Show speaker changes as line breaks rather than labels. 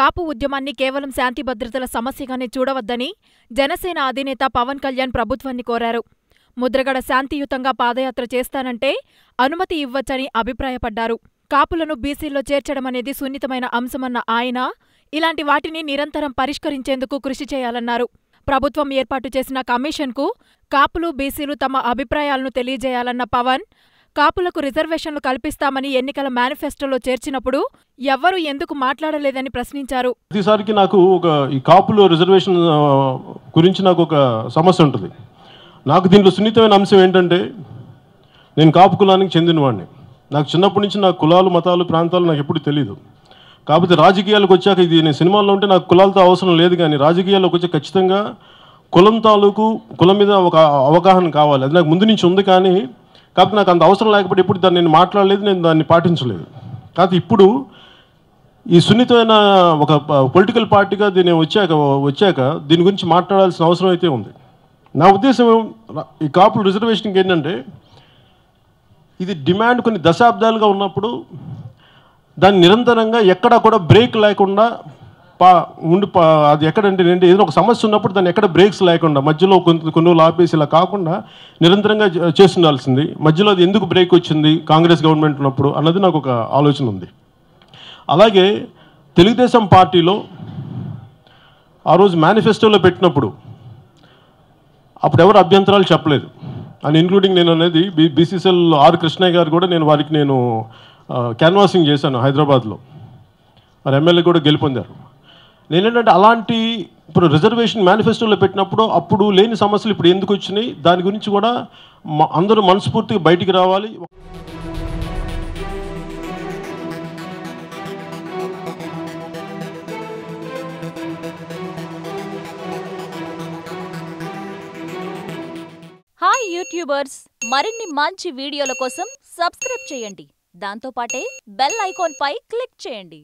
కాపు ఉద్యమాన్ని కేవలం శాంతి భద్రతల సమస్యగానే చూడవద్దని జనసేన అధినేత పవన్ కళ్యాణ్ ప్రభుత్వాన్ని కోరారు. ముద్రగడ శాంతియుతంగా పాదయాత్ర చేస్తానంటే అనుమతి ఇవ్వచ్చని అభిప్రాయపడ్డారు. కాపులను బీసీల్లో చేర్చడమనేది సున్నితమైన అంశమన్న ఆయన ఇలాంటి వాటిని నిరంతరం పరిష్కరించేందుకు కృషి చేయాలన్నారు. ప్రభుత్వం ఏర్పాటు చేసిన కమిషన్కు కాపులు, బీసీలు తమ అభిప్రాయాలను తెలియజేయాలన్న పవన్, కాపులకు రిజర్వేషన్లు కల్పిస్తామని ఎన్నికల మేనిఫెస్టోలో చేర్చినప్పుడు ఎవ్వరూ ఎందుకు మాట్లాడలేదని ప్రశ్నించారు.
ప్రతిసారికి నాకు ఈ కాపులు రిజర్వేషన్ గురించి నాకు ఒక సమస్య ఉంటుంది. నాకు దీంట్లో సున్నితమైన అంశం ఏంటంటే, నేను కాపు కులానికి చెందినవాడిని. నాకు చిన్నప్పటి నుంచి నాకు కులాలు, మతాలు, ప్రాంతాలు నాకు ఎప్పుడు తెలియదు. కాకపోతే రాజకీయాలకు వచ్చాక, ఇది నేను సినిమాల్లో ఉంటే నాకు కులాలతో అవసరం లేదు, కానీ రాజకీయాల్లోకి వచ్చి ఖచ్చితంగా కులం తాలూకు కులం మీద ఒక అవగాహన కావాలి. అది నాకు ముందు నుంచి ఉంది, కానీ కాకపోతే నాకు అంత అవసరం లేకపోతే ఇప్పుడు దాన్ని నేను మాట్లాడలేదు, నేను దాన్ని పాటించలేదు. కాకపోతే ఇప్పుడు ఈ సున్నితమైన ఒక పొలిటికల్ పార్టీగా దీన్ని వచ్చాక దీని గురించి మాట్లాడాల్సిన అవసరం అయితే ఉంది. నా ఉద్దేశం ఈ కాపుల రిజర్వేషన్కి ఏంటంటే, ఇది డిమాండ్ కొన్ని దశాబ్దాలుగా ఉన్నప్పుడు దాన్ని నిరంతరంగా ఎక్కడా కూడా బ్రేక్ లేకుండా అది ఎక్కడంటే ఏదైనా ఒక సమస్య ఉన్నప్పుడు దాన్ని ఎక్కడ బ్రేక్స్ లేకుండా మధ్యలో కొన్ని రోజులు ఆపేసి ఇలా కాకుండా నిరంతరంగా చేస్తుండాల్సింది. మధ్యలో అది ఎందుకు బ్రేక్ వచ్చింది కాంగ్రెస్ గవర్నమెంట్ ఉన్నప్పుడు అన్నది నాకు ఒక ఆలోచన ఉంది. అలాగే తెలుగుదేశం పార్టీలో ఆ రోజు మేనిఫెస్టోలో పెట్టినప్పుడు అప్పుడు ఎవరు అభ్యంతరాలు చెప్పలేదు, అండ్ ఇంక్లూడింగ్ నేను అనేది బీసీసీఎల్ ఆర్ కృష్ణయ్య గారు కూడా వారికి నేను క్యాన్వాసింగ్ చేశాను హైదరాబాద్లో. మరి ఎమ్మెల్యే కూడా గెలుపొందారు. నేనేంటంటే అలాంటి ఇప్పుడు రిజర్వేషన్ మేనిఫెస్టోలో పెట్టినప్పుడు అప్పుడు లేని సమస్యలు ఇప్పుడు ఎందుకు వచ్చినాయి, దాని గురించి కూడా అందరూ మనస్ఫూర్తిగా బయటికి రావాలి.
హాయ్ యూట్యూబర్స్, మరిన్ని మంచి వీడియోల కోసం సబ్స్క్రైబ్ చేయండి. దాంతోపాటే బెల్ ఐకాన్ పై క్లిక్ చేయండి.